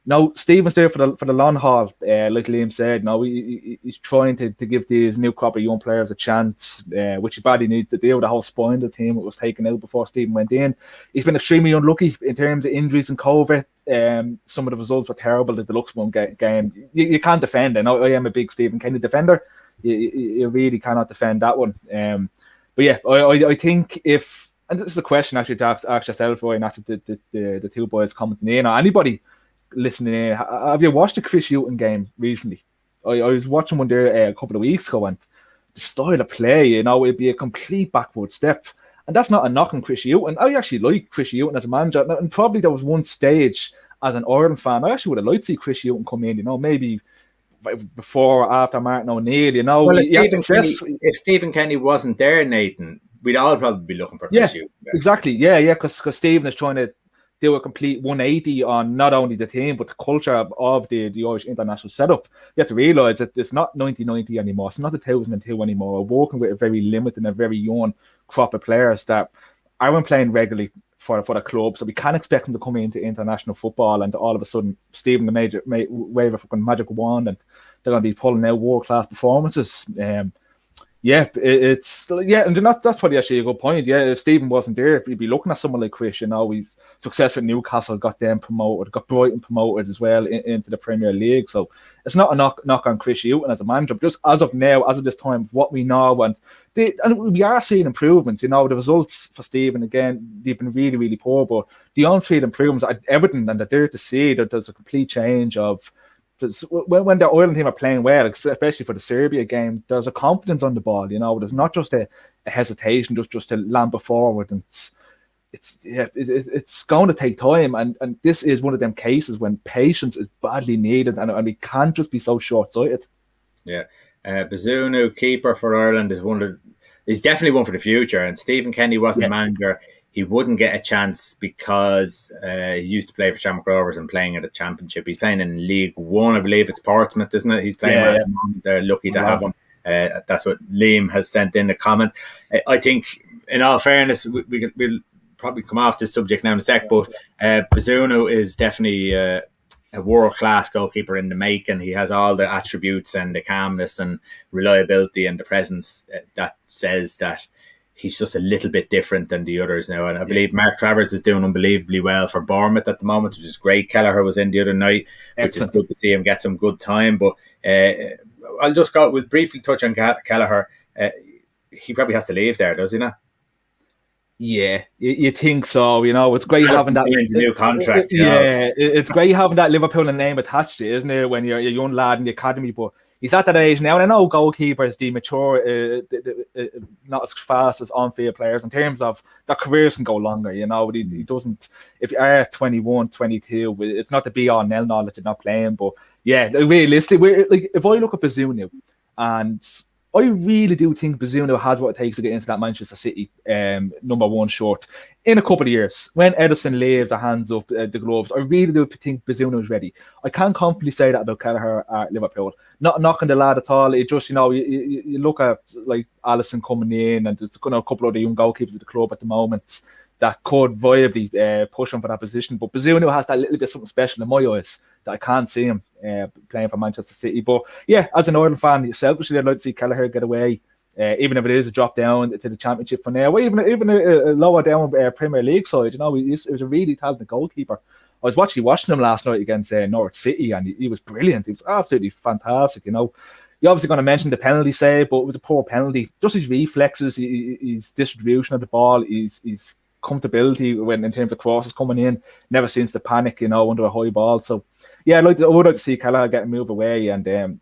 no, Stephen's there for the long haul. Like Liam said, he's trying to give these new crop of young players a chance, which he badly needs to do. The whole spine of the team was taken out before Stephen went in. He's been extremely unlucky in terms of injuries and COVID. Some of the results were terrible at the Luxembourg game. You can't defend it. I am a big Stephen Kenny defender. You really cannot defend that one. But yeah, I think if, and this is a question actually to ask yourself, Roy, and ask the two boys commenting in, or anybody listening in, have you watched the Chris Hughton game recently? I was watching one there a couple of weeks ago, and the style of play, it'd be a complete backward step. And that's not a knock on Chris Hughton. I actually like Chris Hughton as a manager, and probably there was one stage as an Ireland fan, I actually would have liked to see Chris Hughton come in, maybe before or after Martin O'Neill, Well, if Stephen Kenny wasn't there, Nathan, we'd all probably be looking for Chris Hughton. Exactly. Yeah, because Stephen is trying to do a complete 180 on not only the team, but the culture of the Irish international setup. You have to realise that it's not 1990 anymore. It's not 2002 anymore. We're working with a very limited and a very young crop of players that aren't playing regularly for the club, so we can't expect them to come into international football and all of a sudden Stephen the wave a fucking magic wand and they're going to be pulling out world-class performances. And that's probably actually a good point. Yeah, if Stephen wasn't there, we'd be looking at someone like Chris. We've success with Newcastle, got them promoted, got Brighton promoted as well into the Premier League. So it's not a knock on Chris Hughton as a manager, but just as of now, as of this time, what we know, and we are seeing improvements. The results for Stephen, again, they've been really, really poor, but the on-field improvements are evident, and they're there to see that there's a complete change of. When the Ireland team are playing well, especially for the Serbia game, there's a confidence on the ball. There's not just a hesitation, just to lamp forward, and it's going to take time. And this is one of them cases when patience is badly needed, and we can't just be so short-sighted. Yeah, Bazunu, keeper for Ireland, is definitely one for the future. And Stephen Kenny wasn't the manager. He wouldn't get a chance because he used to play for Shamrock Rovers and playing at a championship. He's playing in League One, I believe it's Portsmouth, isn't it? He's playing at the moment. They're lucky to have him. That's what Liam has sent in the comment. I think, in all fairness, we'll probably come off this subject now in a sec, but Bazunu is definitely a world-class goalkeeper in the making. He has all the attributes and the calmness and reliability and the presence that says that he's just a little bit different than the others now. And I believe Mark Travers is doing unbelievably well for Bournemouth at the moment, which is great. Kelleher was in the other night, which is good to see him get some good time. But we'll briefly touch on Kelleher. He probably has to leave there, does he not? Yeah, you think so. It's great having that new contract. It's great having that Liverpool name attached to it, isn't it? When you're a young lad in the academy, but he's at that age now. And I know goalkeepers, they mature not as fast as on-field players in terms of their careers can go longer. He doesn't. If you are 21, 22, it's not the be-all and end-all that you're not playing. But yeah, realistically, if I look at Bazunu, and I really do think Bazunu has what it takes to get into that Manchester City number one short in a couple of years. When Ederson leaves, the hands up the gloves, I really do think Bazunu is ready. I can't confidently say that about Kelleher at Liverpool. Not knocking the lad at all. It just, you look at like Alisson coming in, and there's a couple of the young goalkeepers at the club at the moment that could viably push him for that position. But Bazunu has that little bit something special in my eyes that I can't see him playing for Manchester City. But yeah, as an Ireland fan, selfishly, I'd like to see Kelleher get away, even if it is a drop down to the Championship for now, or even a lower down Premier League side. He was a really talented goalkeeper. I was watching him last night against Norwich City, and he was brilliant. He was absolutely fantastic. You're obviously going to mention the penalty save, but it was a poor penalty. Just his reflexes, his distribution of the ball, his comfortability when in terms of crosses coming in, never seems to panic, under a high ball. So yeah, I would like to see Kelleher get a move away, and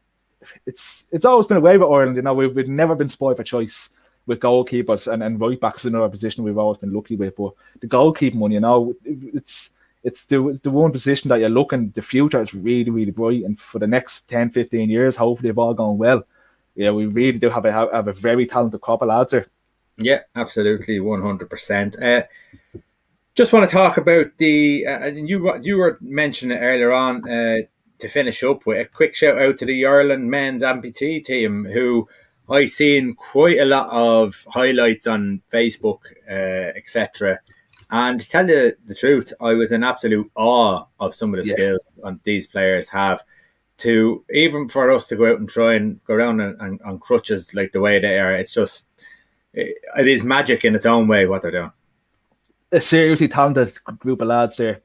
it's always been a way with Ireland. We've never been spoiled for choice with goalkeepers and right backs in our position we've always been lucky with. But the goalkeeping one, it's the one position that you're looking. The future is really, really bright, and for the next 10, 15 years, hopefully, if all going well, yeah, we really do have a very talented crop of lads here. Yeah, absolutely, 100%. Just want to talk about and you were mentioning it earlier on, to finish up with a quick shout out to the Ireland men's amputee team, who I seen quite a lot of highlights on Facebook, etc. And to tell you the truth, I was in absolute awe of some of the skills these players have. To even for us to go out and try and go around on crutches like the way they are, it's just. It is magic in its own way what they're doing. A seriously talented group of lads there.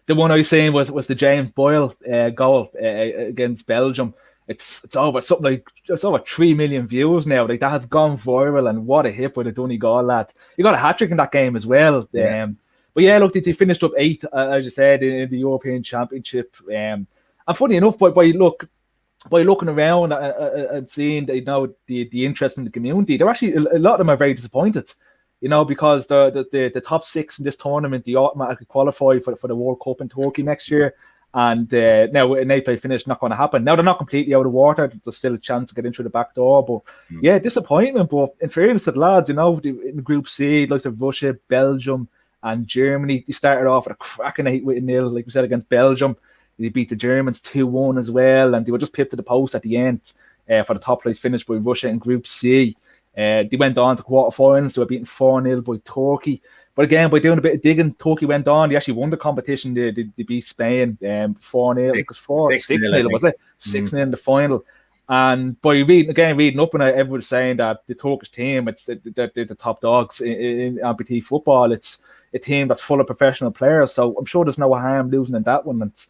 The one I was saying was the James Boyle goal against Belgium. It's over something like it's over 3 million views now. Like that has gone viral, and what a hit by the Donegal lad. He got a hat trick in that game as well. But yeah, look, they finished up 8th, as you said, in the European Championship. And funny enough, by looking around and seeing the interest from the community, they're actually a lot of them are very disappointed, because the top 6 in this tournament, they automatically qualify for the World Cup in Turkey next year, and now an 8-play finish not going to happen. Now they're not completely out of water. There's still a chance to get in through the back door, but yeah, disappointment. But in fairness to the lads, in Group C, like of Russia, Belgium, and Germany, they started off with a cracking 8-0, like we said, against Belgium. They beat the Germans 2-1 as well, and they were just pipped to the post at the end for the top place finish by Russia in Group C. They went on to quarterfinals. They were beaten 4-0 by Turkey. But again, by doing a bit of digging, Turkey went on. They actually won the competition. They beat Spain 4-0. It was 6-0, was it? 6-0 in the final. And by reading up on it, everyone was saying that the Turkish team, they're the top dogs in amputee football. It's a team that's full of professional players. So I'm sure there's no harm losing in that one. And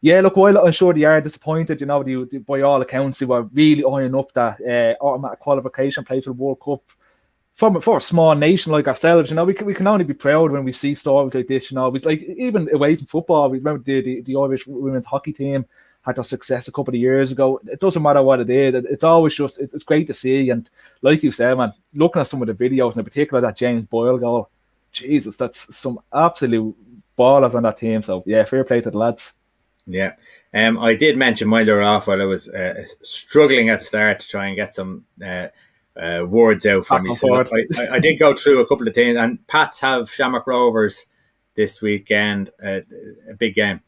yeah, look, while I'm sure they are disappointed, by all accounts, they were really eyeing up that automatic qualification play for the World Cup. For a small nation like ourselves, we can only be proud when we see stories like this. It's like even away from football, we remember the Irish women's hockey team had their success a couple of years ago. It doesn't matter what it is. It's always just it's great to see. And like you said, man, looking at some of the videos, and in particular that James Boyle goal, Jesus, that's some absolute ballers on that team. So yeah, fair play to the lads. Yeah. I did mention while you were off, while I was struggling at the start to try and get some words out for Back and myself. forth. I did go through a couple of things, and Pats have Shamrock Rovers this weekend, a big game.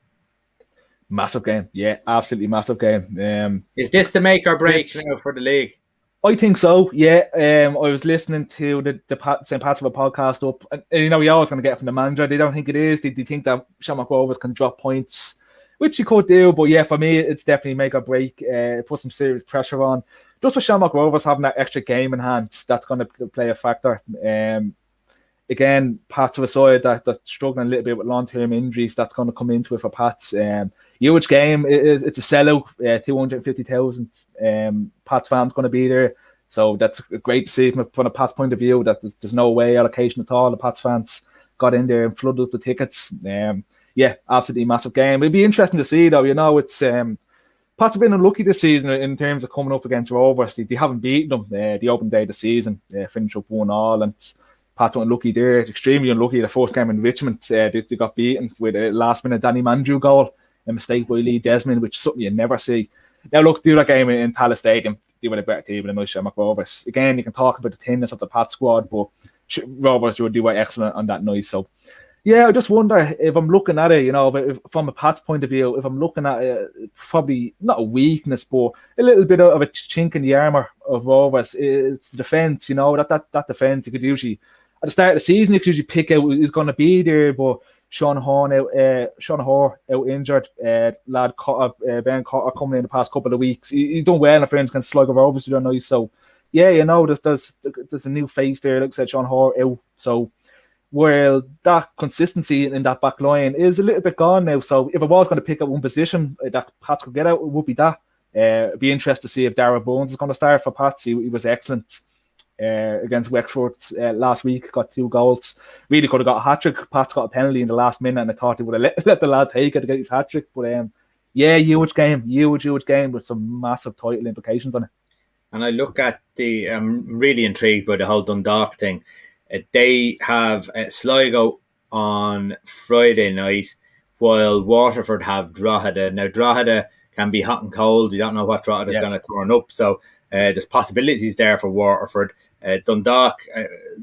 Massive game. Yeah, absolutely massive game. Is this the make or break It's- now for the league? I think so. Yeah. I was listening to the St. Patrick podcast up, and you're always going to get it from the manager. They don't think it is. They think that Shamrock Rovers can drop points, which you could do. But yeah, for me, it's definitely make or break. Put some serious pressure on. Just for Shamrock Rovers having that extra game in hand, that's going to play a factor. Again, Pats of a side that's struggling a little bit with long-term injuries, that's going to come into it for Pats. Huge game. It's a sellout. 250,000 Pats fans going to be there. So that's great to see from a Pats point of view that there's no way allocation at all. The Pats fans got in there and flooded up the tickets. Yeah, absolutely massive game. It'd be interesting to see though. It's Pats have been unlucky this season in terms of coming up against Rovers. They haven't beaten them the open day of the season. Finished up 1-1, and Pats were unlucky there. Extremely unlucky. The first game in Richmond, they got beaten with a last-minute Danny Mandrew goal, a mistake by Lee Desmond, which is something you never see. Now look, do that game in Palace Stadium. They were a better team than Shamrock Rovers. Again, you can talk about the thinness of the Pats squad, but Rovers would do excellent on that night. So yeah, I just wonder if I'm looking at it, if from a Pats point of view, if I'm looking at it, probably not a weakness, but a little bit of a chink in the armour of Rovers. It's the defence, that defence. You could usually, at the start of the season, you could usually pick out who's going to be there, but Sean Hoare out injured. Lad Cotter, Ben Cotter coming in the past couple of weeks. He's done well in friends against Sligo Rovers, So yeah, there's a new face there. Looks like Sean Hoare out. So well, that consistency in that back line is a little bit gone now. So if I was going to pick up one position that Pats could get out, it would be that. It'd be interesting to see if Darragh Bones is going to start for Pats. He was excellent against Wexford last week, got 2 goals. Really could have got a hat-trick. Pats got a penalty in the last minute, and I thought they would have let the lad take it to get his hat-trick. But yeah, huge game with some massive title implications on it. And I look at I'm really intrigued by the whole Dundalk thing. They have Sligo on Friday night, while Waterford have Drogheda. Now, Drogheda can be hot and cold. You don't know what Drogheda is going to turn up. So there's possibilities there for Waterford. Dundalk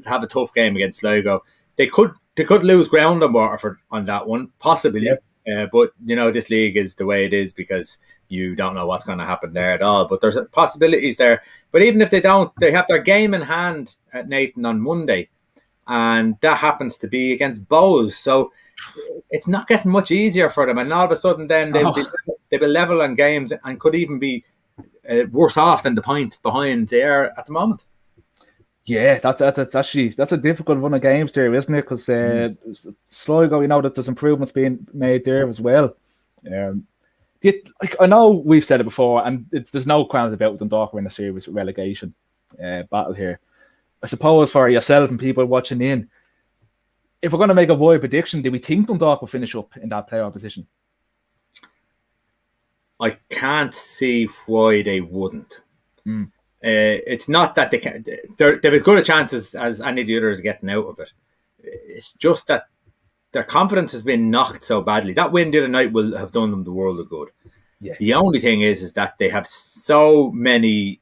have a tough game against Sligo. They could lose ground on Waterford on that one, possibly. Yeah. But, this league is the way it is because you don't know what's going to happen there at all. But there's possibilities there. But even if they don't, they have their game in hand at Nathan on Monday. And that happens to be against Bows. So it's not getting much easier for them. And all of a sudden then they'll be level on games and could even be worse off than the point behind there at the moment. Yeah, that's a difficult run of games there, isn't it? Because Sligo, that there's improvements being made there as well. I know we've said it before, and there's no ground about Dundalk in a serious relegation battle here. I suppose for yourself and people watching in, if we're going to make a wide prediction, do we think Dundalk will finish up in that playoff position? I can't see why they wouldn't. It's not that they can't. They're as good a chance as any of the others getting out of it. It's just that their confidence has been knocked so badly. That win the other night will have done them the world of good. Yeah. The only thing is that they have so many.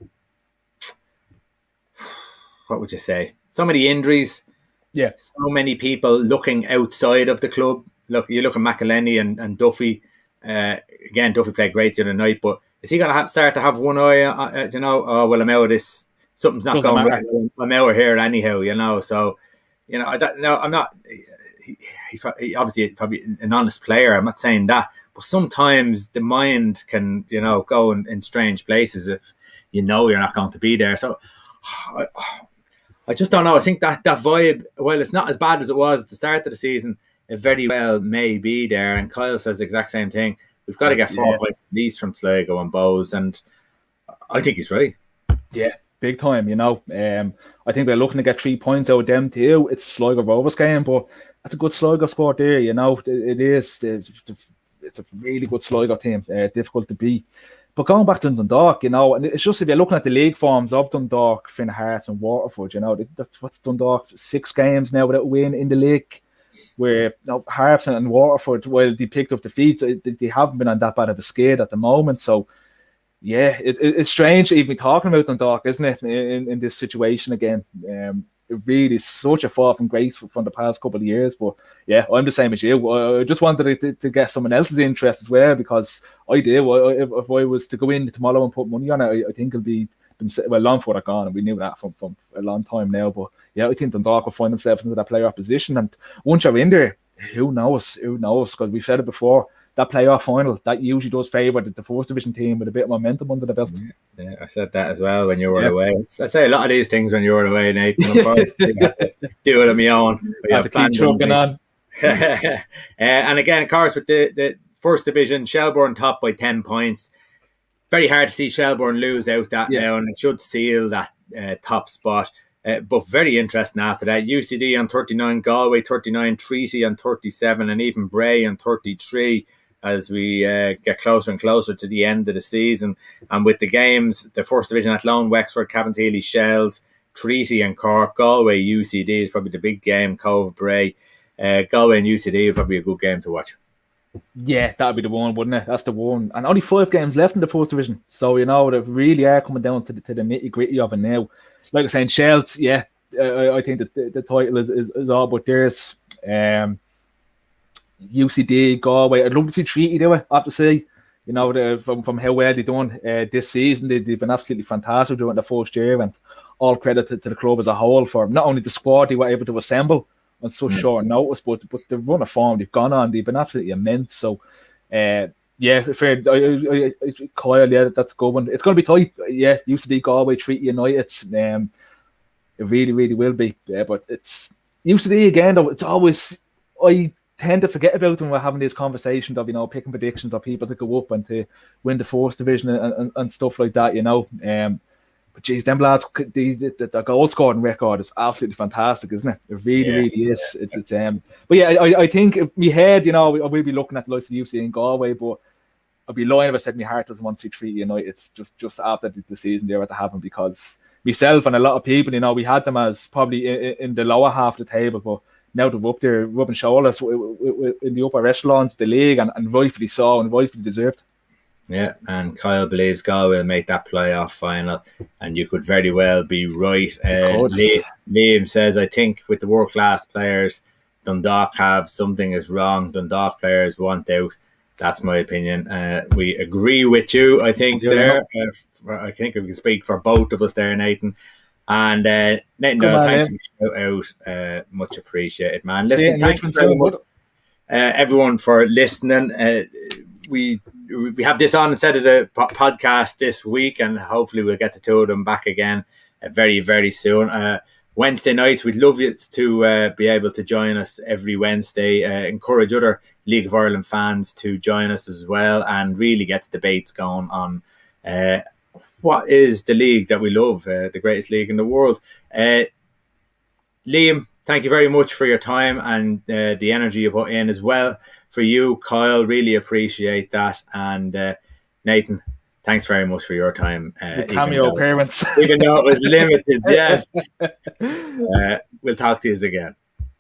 What would you say? So many injuries. Yeah. So many people looking outside of the club. You look at McElhenney and Duffy. Again, Duffy played great the other night, but is he going to start to have one eye? Oh well, I'm out of this. Something's not going right. I'm out of here anyhow. So, I'm not. He's probably an honest player. I'm not saying that, but sometimes the mind can, go in strange places if you're not going to be there. So, I just don't know. I think that vibe, well, it's not as bad as it was at the start of the season. It very well may be there. And Kyle says the exact same thing. We've got to get 4 points at least from Sligo and Bows. And I think he's right. Yeah, big time, I think they're looking to get 3 points out of them too. It's a Sligo Rovers game, but that's a good Sligo squad there, It is. It's a really good Sligo team. Difficult to beat. But going back to Dundalk, and it's just if you're looking at the league forms of Dundalk, Finn Hart and Waterford, that's what's Dundalk, 6 games now without a win in the league. where Harps and Waterford, while they picked up defeats, they haven't been on that bad of a skid at the moment. So yeah, it's strange even talking about Dundalk, isn't it, in this situation again. It really is such a fall from grace from the past couple of years. But yeah, I'm the same as you. I just wanted to get someone else's interest as well, because I do. If I was to go in tomorrow and put money on it, I think it'll be long before they're gone, and we knew that from a long time now. But yeah, I think Dundalk will find themselves into that playoff position, and once you're in there, who knows? Because we've said it before, that playoff final, that usually does favour the first division team with a bit of momentum under the belt. Yeah, I said that as well when you were away. I say a lot of these things when you were away, Nathan. Unfortunately, I have to do it on my own. I have to keep trucking on. And again, of course, with the first division, Shelbourne top by 10 points. Very hard to see Shelbourne lose out that now, and it should seal that top spot. But very interesting after that. UCD on 39, Galway 39, Treaty on 37, and even Bray on 33 as we get closer and closer to the end of the season. And with the games, the first division at Lone, Wexford, Cabinteely, Shells, Treaty and Cork, Galway, UCD is probably the big game, Cove, Bray. Galway and UCD would probably be a good game to watch. Yeah, that'd be the one, wouldn't it? That's the one. And only 5 games left in the first division. So, they really are coming down to the nitty-gritty of it now. Like I was saying, Shells, yeah, I think that the title is all but theirs. UCD, Galway, I'd love to see Treaty do it, I have to say. From how well they've done this season, they've been absolutely fantastic during the first year, and all credit to the club as a whole for not only the squad they were able to assemble on such short notice, but the run of form they've gone on, they've been absolutely immense. So, yeah, fair. Kyle, yeah, that's a good one. It's going to be tight. Yeah, UCD, Galway, Treaty United. It really, really will be. Yeah, but it's UCD again, though. It's always, I tend to forget about them when we're having these conversations of, picking predictions of people to go up and to win the first division and stuff like that, But geez, them lads, the goal scoring record is absolutely fantastic, isn't it? It really, really is. It's But yeah, I think if we had, we'll be looking at the likes of UCD in Galway, but I'd be lying if I said my heart doesn't want to see Treaty United. It's just after the season they were to happen, because myself and a lot of people, we had them as probably in the lower half of the table, but now they're up there rubbing shoulders in the upper echelons of the league, and rightfully so, and rightfully deserved. Yeah, and Kyle believes Galway will make that playoff final, and you could very well be right. Liam says, I think with the world-class players Dundalk have, something is wrong. Dundalk players want out. That's my opinion. We agree with you, I think, there. I think I can speak for both of us there, Nathan. And Nathan, thanks for the shout out. Much appreciated, man. Listen, thanks so much, everyone, for listening. We have this on instead of the podcast this week, and hopefully we'll get the two of them back again very, very soon. Wednesday nights, we'd love you to be able to join us every Wednesday. Encourage other League of Ireland fans to join us as well, and really get the debates going on what is the league that we love, the greatest league in the world. Liam, thank you very much for your time and the energy you put in as well. For you, Kyle, really appreciate that. And Nathan, thanks very much for your time. Cameo appearance. Even though it was limited, yes. We'll talk to you again.